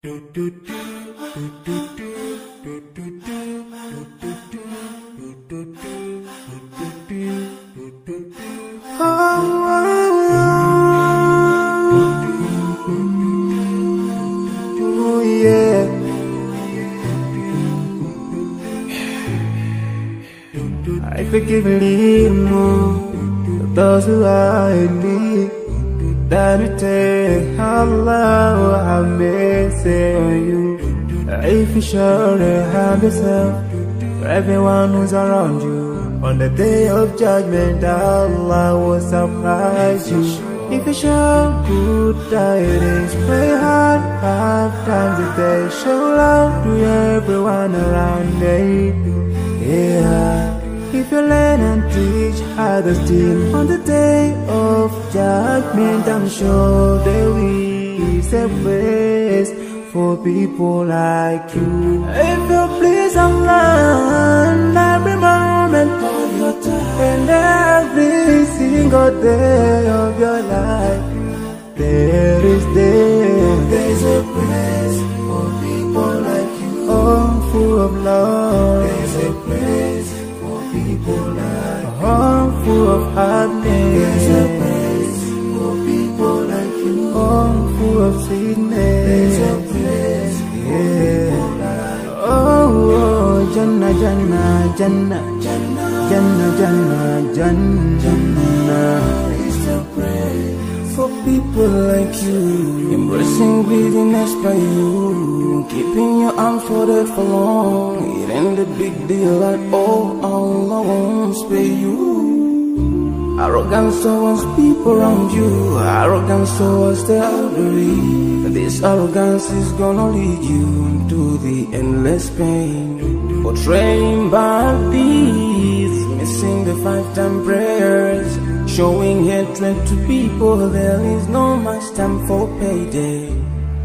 I forgive and leave those who are in need. That we take Allah will have mercy on you. If you surely have yourself, for everyone who's around you, on the day of judgment, Allah will surprise you. If you show good tidings, pray hard 5 times a day. Show love to everyone around you. Yeah. If you learn and teach others still, on the day of judgment, I'm sure there is a place for people like you. If you please Allah every moment of your time and every single day of your life, there's a place for people like you. Oh, full of love. There's a place people like a home full of happiness. There's a place for people like you. Home full of sweetness. There's a place for people like you. Oh, Jannah, Jannah, Jannah, Jannah, Jannah, Jannah, Jannah is the place for people like you. Embracing greediness by you, keeping your arms folded for long. It ain't a big deal at all. Allah won't spare you. Arrogance towards people around you, arrogance towards the elderly. This arrogance is gonna lead you into the endless pain. Portraying bad deeds, missing the 5-time prayers, showing hatred to people. There is no much time for payday.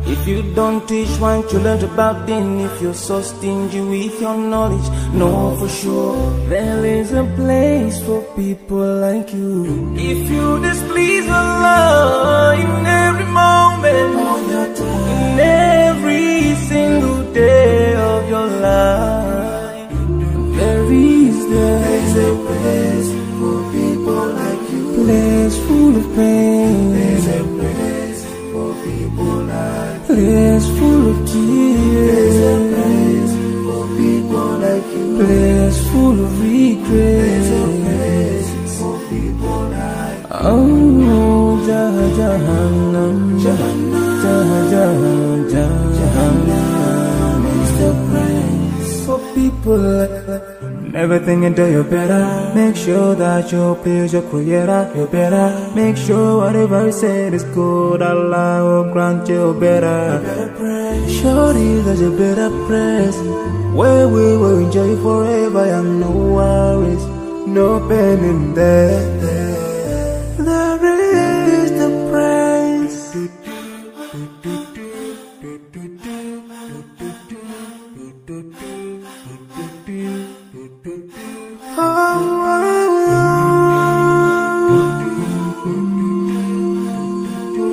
If you don't teach one children about din, if you're so stingy with your knowledge, know for sure there is a place for people like you. If you displease Allah in every moment of your time, in every single day of your life, there's a place for people like you. Place full of pain. There's a place for people like you. Place full of tears. There's a place for people like you. Place full of regret. There's a place for people like you. Oh, Jahannam, Jahannam, Jahannam is the place for people like you. Never think until you're better. Make sure that you please your creator. You're better. Make sure whatever you said is good. Allah will grant you better. Surely there's a better place where we will enjoy forever and no worries, no pain in there. There is the praise.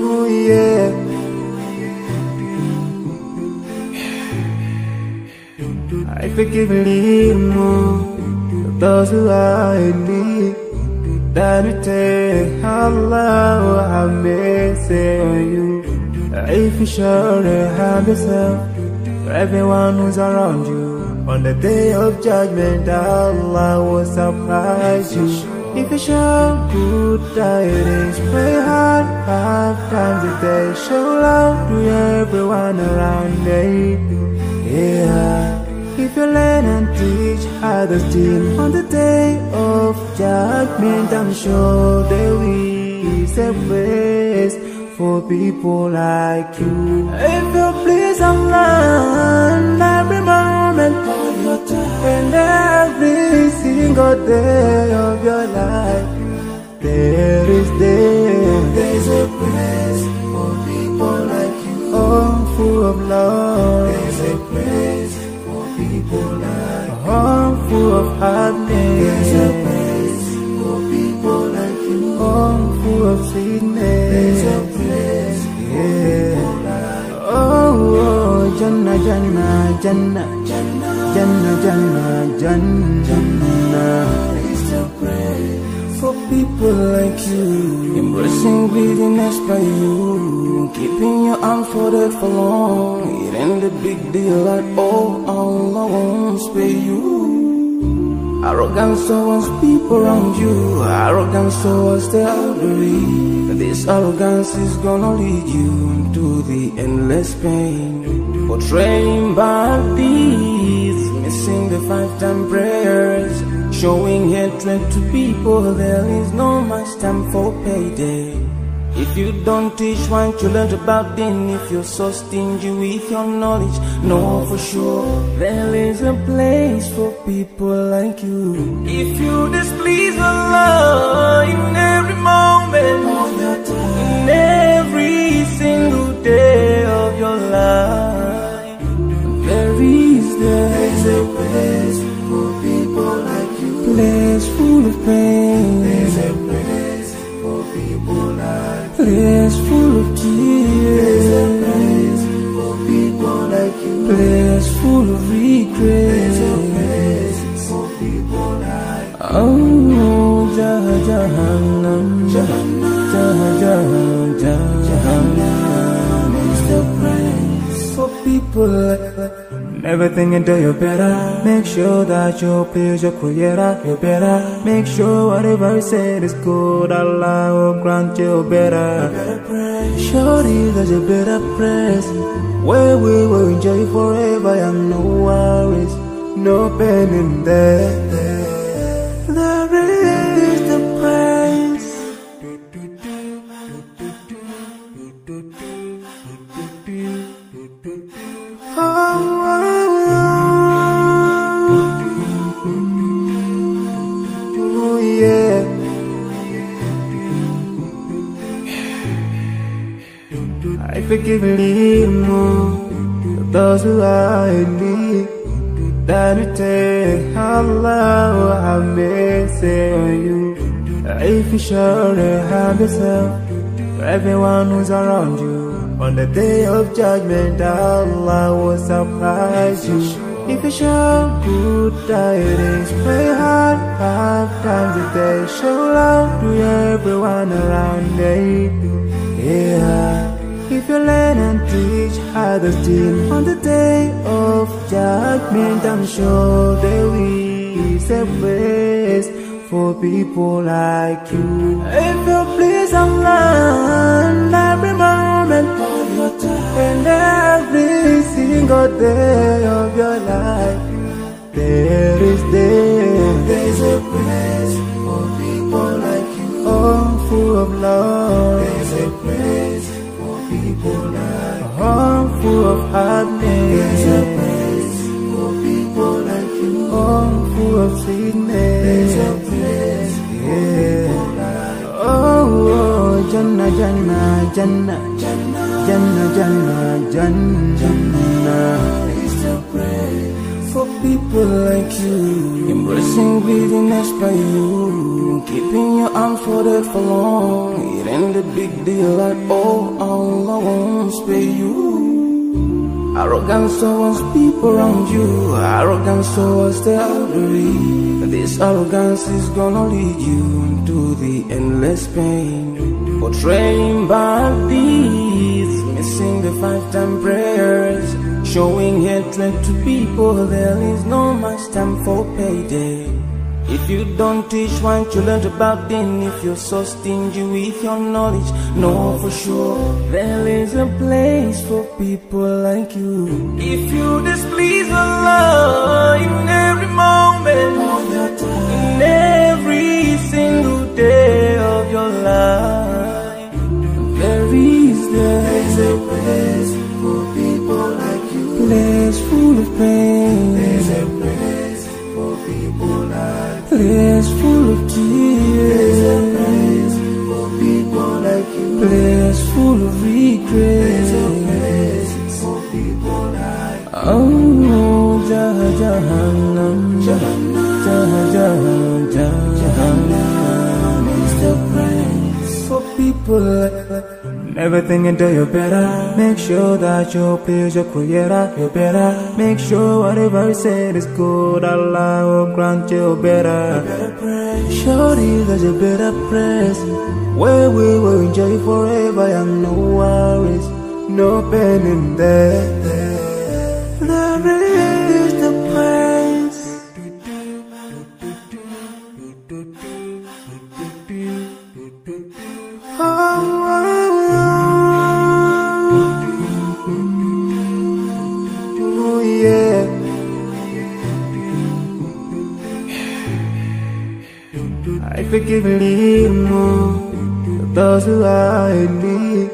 Oh, yeah. I forgive and leave those who are in need. That we take Allah will have mercy on you. If you surely have yourself, for everyone who's around you, on the day of judgment, Allah will surprise you. If you show good tidings, pray hard 5 times a day. Show love to everyone around you. Yeah. If you learn and teach others still, on the day of judgment, I'm sure there is a place for people like you. If you please Allah every moment of your time and every single day of your life, there's a place for people like you. Oh, full of love. There's a place for people like you. Oh, full of happiness. There's a place for people like you. Oh, full of sweetness. There's a place for people like you. Oh, Jannah, Jannah, Jannah, Jannah, Jannah, Jannah. Is the praise for people like you, embracing greediness by you, keeping your arms folded for long. It ain't a big deal at all. Allah won't spare you. Arrogance towards people around you, arrogance towards the elderly. This arrogance is gonna lead you to the endless pain. Portraying bad deeds, missing the 5-time prayers, showing hatred to people. There is no much time for payday. If you don't teach, why don't you learn about them? If you're so stingy with your knowledge, know for sure there is a place for people like you. If you displease Allah in every moment of your time, in every single day of your life, there is a place for people like you. Place full of pain. There's a place for people like you. Place full of tears. There's a place for people like you. Place full of regret. There's a place for people like you. Oh, Jahannam, Jahannam, Jahannam is the place for people like you. Never think until you're better. Make sure that you please your creator. You're better. Make sure whatever you said is good. Allah will grant you better. Surely there's a better place where we will enjoy forever and no worries, no pain in there. There is the praise. I forgive a little more for those who are in need than you take. Allah have mercy on you. If you surely have yourself for everyone who's around you, on the day of judgment Allah will surprise you. If you show good tidings, pray hard 5 times a day. Show love to everyone around you. Yeah. If you learn and teach others still, on the day of judgment I'm sure there is a place for people like you. If you please Allah every moment of your time and every single day of your life, there's a place for people like you. Oh, full of love. There's a place people like a home full of happiness. There's a place for people like you. Home full of sweetness. There's a place for people like you. Oh, Jannah, Jannah, Jannah, Jannah, Jannah, Jannah is the praise for people like you, embracing greediness by you, keeping your arms folded for long. It ain't a big deal at all. Allah won't spare you. Arrogance towards people around you, arrogance towards the elderly. This arrogance is gonna lead you to the endless pain. Portraying bad deeds, missing the 5-time prayers, showing hatred to people. There is no much time for payday. If you don't teach, why don't you learn about them? If you're so stingy with your knowledge, know for sure there is a place for people like you. If you displease Allah in every moment of your time, in every single day of your life, there's a place for people like you. Place full of pain. There's a place for people like you. Place full of tears. There's a place for people like you. Place full of regret. There's a place for people like you. Oh, Jahannam, Jahannam, Jahannam is the place for people like you. Everything into you better. Make sure that you please your creator. You better make sure whatever you said is good. Allah will grant you better. Shorty, there's a better place where we will enjoy forever and no worries, no pain in there. There is the place. I forgive a little more those who are in need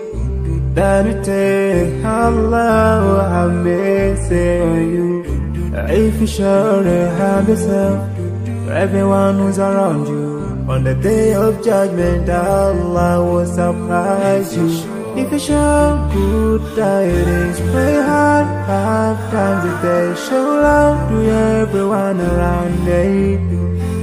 than you take. Allah have mercy on you. If you surely have yourself for everyone who's around you, on the day of judgment Allah will surprise you. If you show good tidings, pray hard 5 times a day. Show love to everyone around you.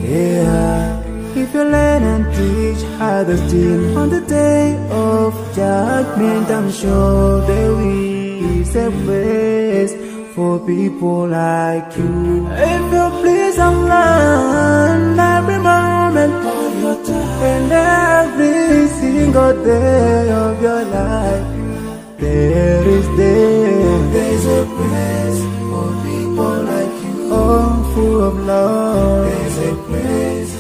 Yeah. If you learn and teach others still, on the day of judgment I'm sure there is a place for people like you. If you please Allah, every moment of your time and every single day of your life, there's a place for people like you. Oh, full of love. There's a place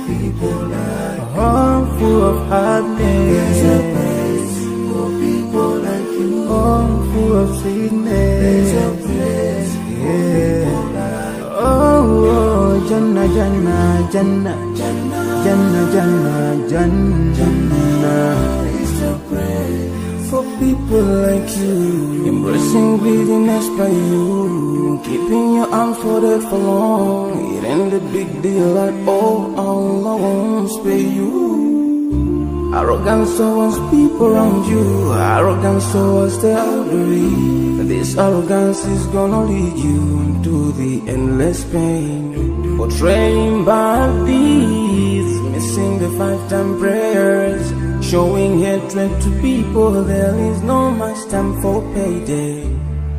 people like a home full of happiness. There's a place for people like you. Home full of sweetness. There's a place for people like you. Oh, Jannah, Jannah, Jannah, Jannah, Jannah, Jannah, Jannah. It's a place for people like you. Embracing greediness by you, keeping your arms folded for long. It ain't a big deal at all. Allah won't spare you. Arrogance towards people around you, arrogance towards the elderly. This arrogance is gonna lead you to the endless pain. Portraying bad deeds, missing the 5-time prayers, showing hatred to people. There is no much time for payday.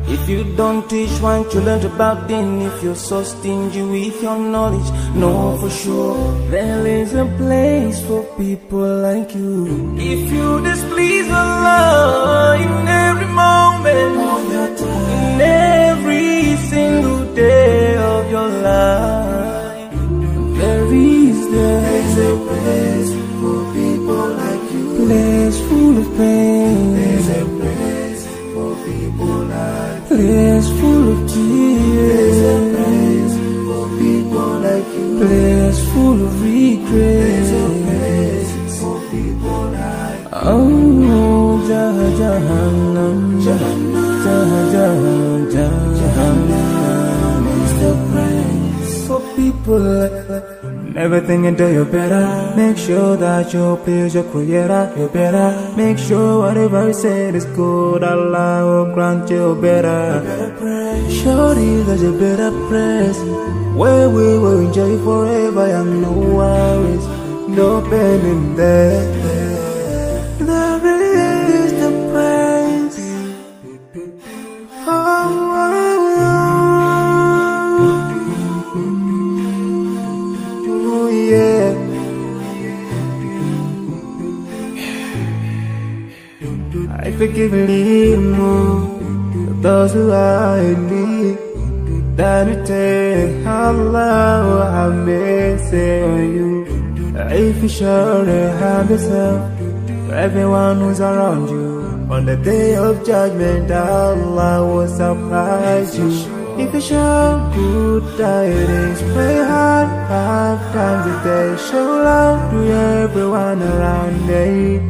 If you don't teach what you learned about then, if you're so stingy with your knowledge, know for sure there is a place for people like you. If you displease Allah in every moment of your time, in every single day of your life, there's a place for people like you. Place full of pain. There's a place for people like you. Place full of tears. There's a place for people like you. Place full of regret. There's a place for people like you. Oh, Jahannam, Jahannam, Jahannam is the place for people like you. Everything into you better. Make sure that you please your creator. You better make sure whatever you said is good. Allah will grant you better. Shorty, there's a better place where we will enjoy forever and no worries, no pain in there. There is the place. I forgive a little more those who are in need than you take. Allah have mercy on you. If you surely have yourself for everyone who's around you, on the day of judgment Allah will surprise you. If you show good tidings, pray hard 5 times a day. Show love to everyone around you.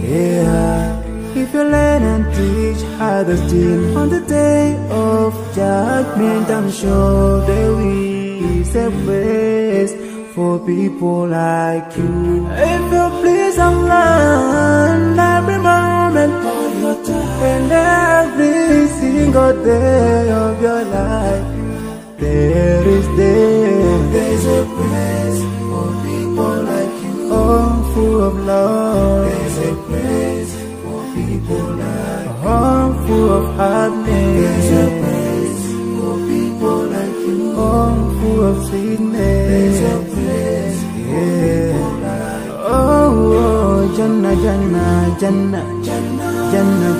Yeah. If you learn and teach others still, on the day of judgment I'm sure there is a place for people like you. If you please Allah, every moment of your time and every single day of your life, there's a place for people like you. Oh, full of love. There's a place for people of happiness. There's a place for people like you. Home full of sweetness. There's a place for people like you. Oh, Jannah, Jannah, Jannah, Jannah, Jannah,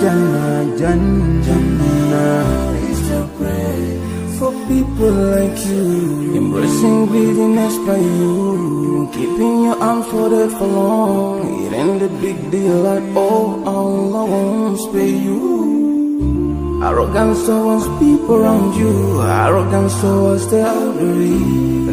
Jannah, Jannah. It's a place for people like you. Embracing greediness by you. Keeping your arms folded for long. It ain't a big deal at all. Allah won't spare you. Arrogance towards people around you. Arrogance towards the elderly.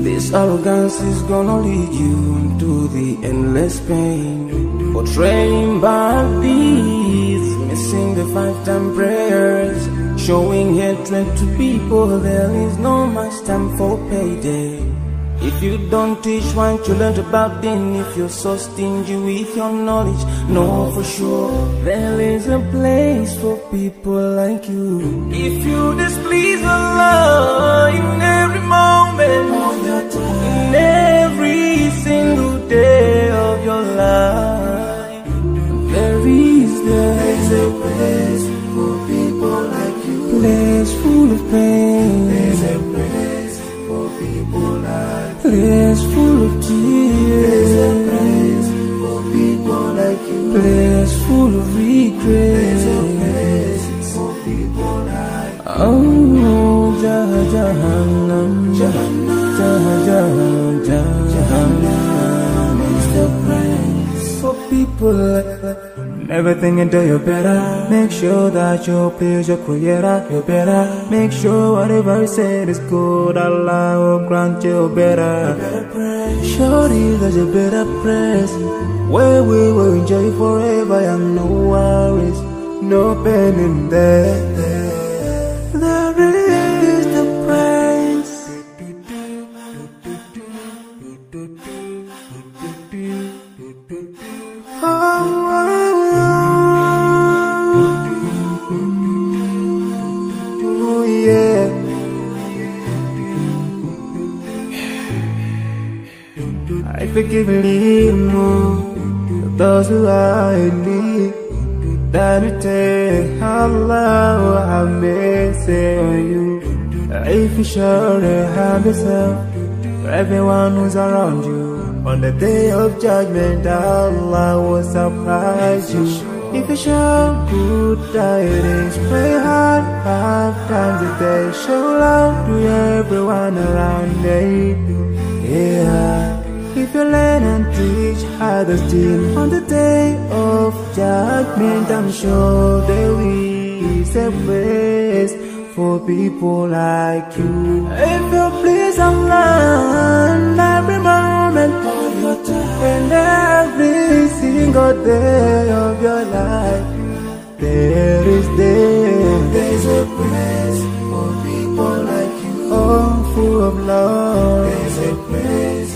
This arrogance is gonna lead you into the endless pain. Portraying bad deeds, missing the 5-time prayers, showing hatred to people. There is no much time for payday. If you don't teach one to learn about then, if you're so stingy with your knowledge, know for sure there is a place for people like you. If you displease Allah in every moment of your time, in every single day of your life, there is a place for people like you. Place full of pain. There's a place for people like you. Place full of tears. There's a place for people like you. Place full of regret. There's a place for people like you. Oh, Jahannam, Jahannam, Jahannam is the place for people like you. Never think until you're better. Make sure that you please your creator. You're better. Make sure whatever you said is good. Allah will grant you better. Shorty, there's a better place where we will enjoy forever and no worries, no pain in there. There is the price. I forgive and leave more those who are in need. That you take Allah will have mercy on you. If you surely have yourself for everyone who's around you. On the day of judgment, Allah will surprise you. If you show good tidings, pray hard 5 times a day. Show love to everyone around you. Yeah. If you learn and teach others still on the day of judgment, I'm sure there is a place for people like you. If you please Allah in every moment of your time and every single day of your life, there's a place for people like you. Oh, full of love. There's a place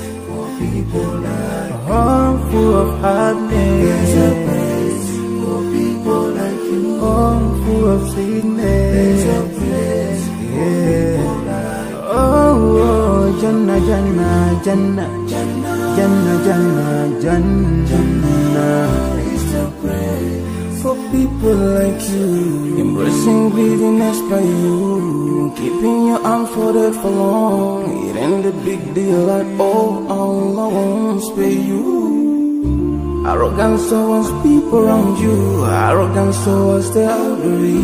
people like you. Home full of happiness. There's a place for people like you. Home full of sweetness. There's a place for people like you. Oh, Jannah, Jannah, Jannah, Jannah, Jannah, Jannah, Jannah. It's the place for people like you. Embracing greediness by you. Keeping your arms folded for long. It ain't a big deal at all. Allah won't spare you. Arrogance towards people around you. Arrogance towards the elderly.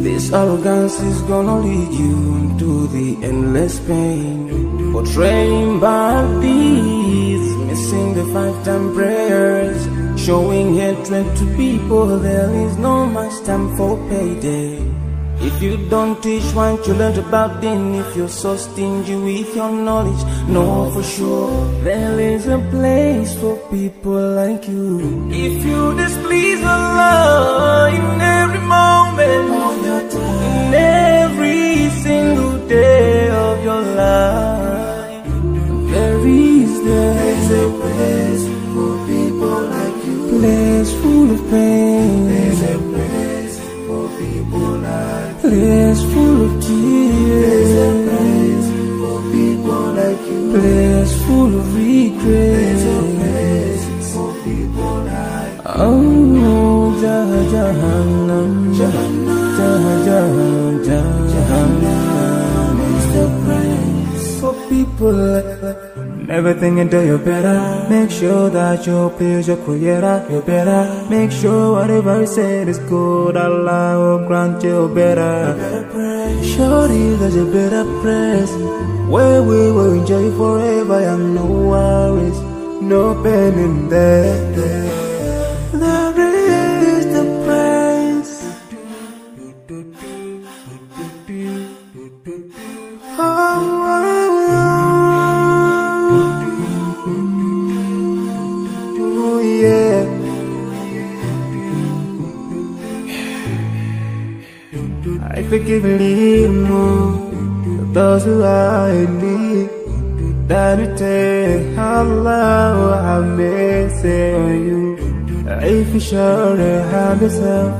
This arrogance is gonna lead you into the endless pain. Portraying bad deeds, missing the 5-time prayers, showing hatred to people. There is no much time for payday. If you don't teach one to learn about then, if you're so stingy with your knowledge, know for sure there is a place for people like you. If you displease Allah in every moment of your time, in every single day of your life, there's a place for people like you. Place full of pain. There's a place for people like you. Place full of tears. There's a place for people like you. Place full of regret. There's a place for people like you. Oh, Jahannam, Jahannam, Jahannam. people. Never thinking that you're better. Make sure that you please your creator. You're better. Make sure whatever you said is good. Allah will grant you better. Surely there's a better place where we will enjoy forever and no worries, no pain in there. There is the praise. Oh, yeah. I forgive and leave more those who are in need. That you take Allah will have mercy on you. If you surely have yourself,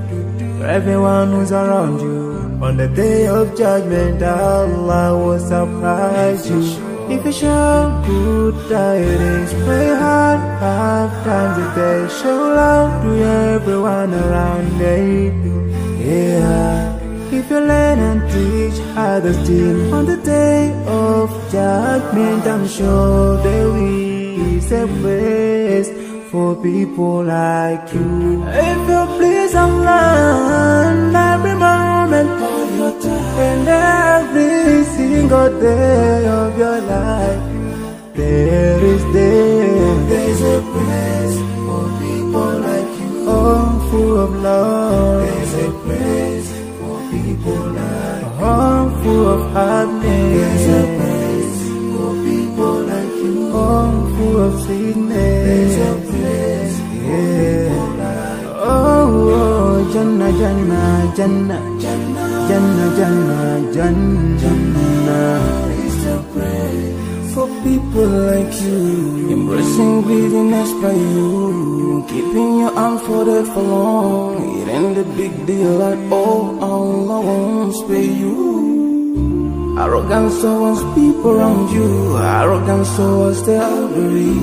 for everyone who's around you. On the day of judgment, Allah will surprise you. If you show good tidings, pray hard 5 times a day. Show love to everyone around you. Yeah. If you learn and teach others still, on the day of judgment, I'm sure there is a place for people like you. If you please Allah, every moment of your time and every single day of your life, there's a place for people like you. Oh, full of love. There's a place for people like you. Oh, full of happiness. There's a place for people like you. Oh, full of sweetness. There's a place for people like you. Oh, Jannah, Jannah, Jannah, Jannah, Jannah, Jannah, Jannah. Is the place for people like you. Embracing greediness by you, keeping your arms folded for long. It ain't a big deal at all. Allah won't spare you. Arrogance towards people around you, arrogance towards the elderly.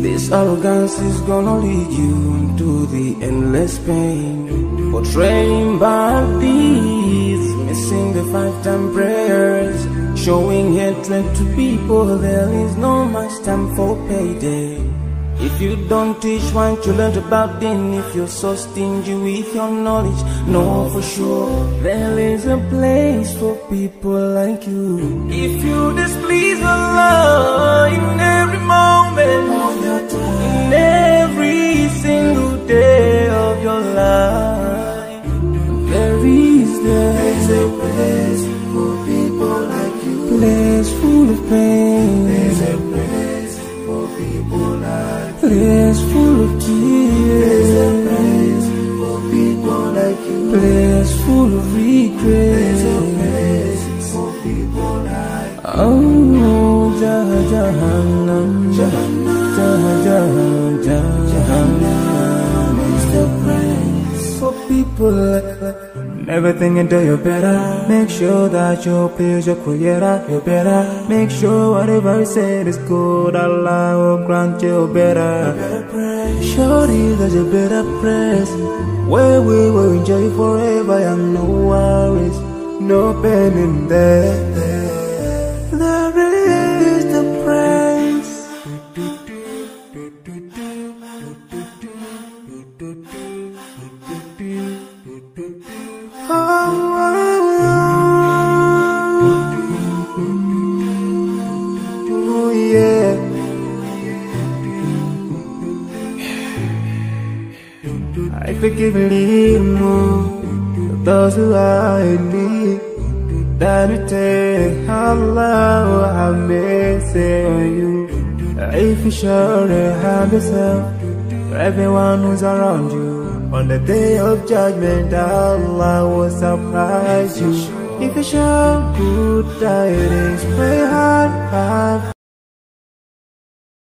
This arrogance is gonna lead you to the endless pain. Portraying bad deeds, missing the 5-time prayers, showing hatred to people. There is no much time for payday. If you don't teach what you learned about then, if you're so stingy with your knowledge, know for sure there is a place for people like you. If you displease Allah in every moment of your time, in every single day of your life, there's a place for people like you. Place full of pain. There's a place for people like you. Place full of tears. There's a place for people like you. Place full of regret. There's a place for people like you. Oh, Jahannam, Jahannam, Jahannam is the place for people like you. Never thinking that you're better. Make sure that you please your creator. You're better. Make sure whatever you said is good. Allah will grant you better. Surely there's a better place where we will enjoy forever and no worries, no pain in there. There is the praise. Oh, yeah. I forgive and leave more those who are in need. That you take Allah will have mercy on you. If you surely have yourself, for everyone who's around you. On the day of judgment, Allah will surprise you. If you show good tidings, pray hard.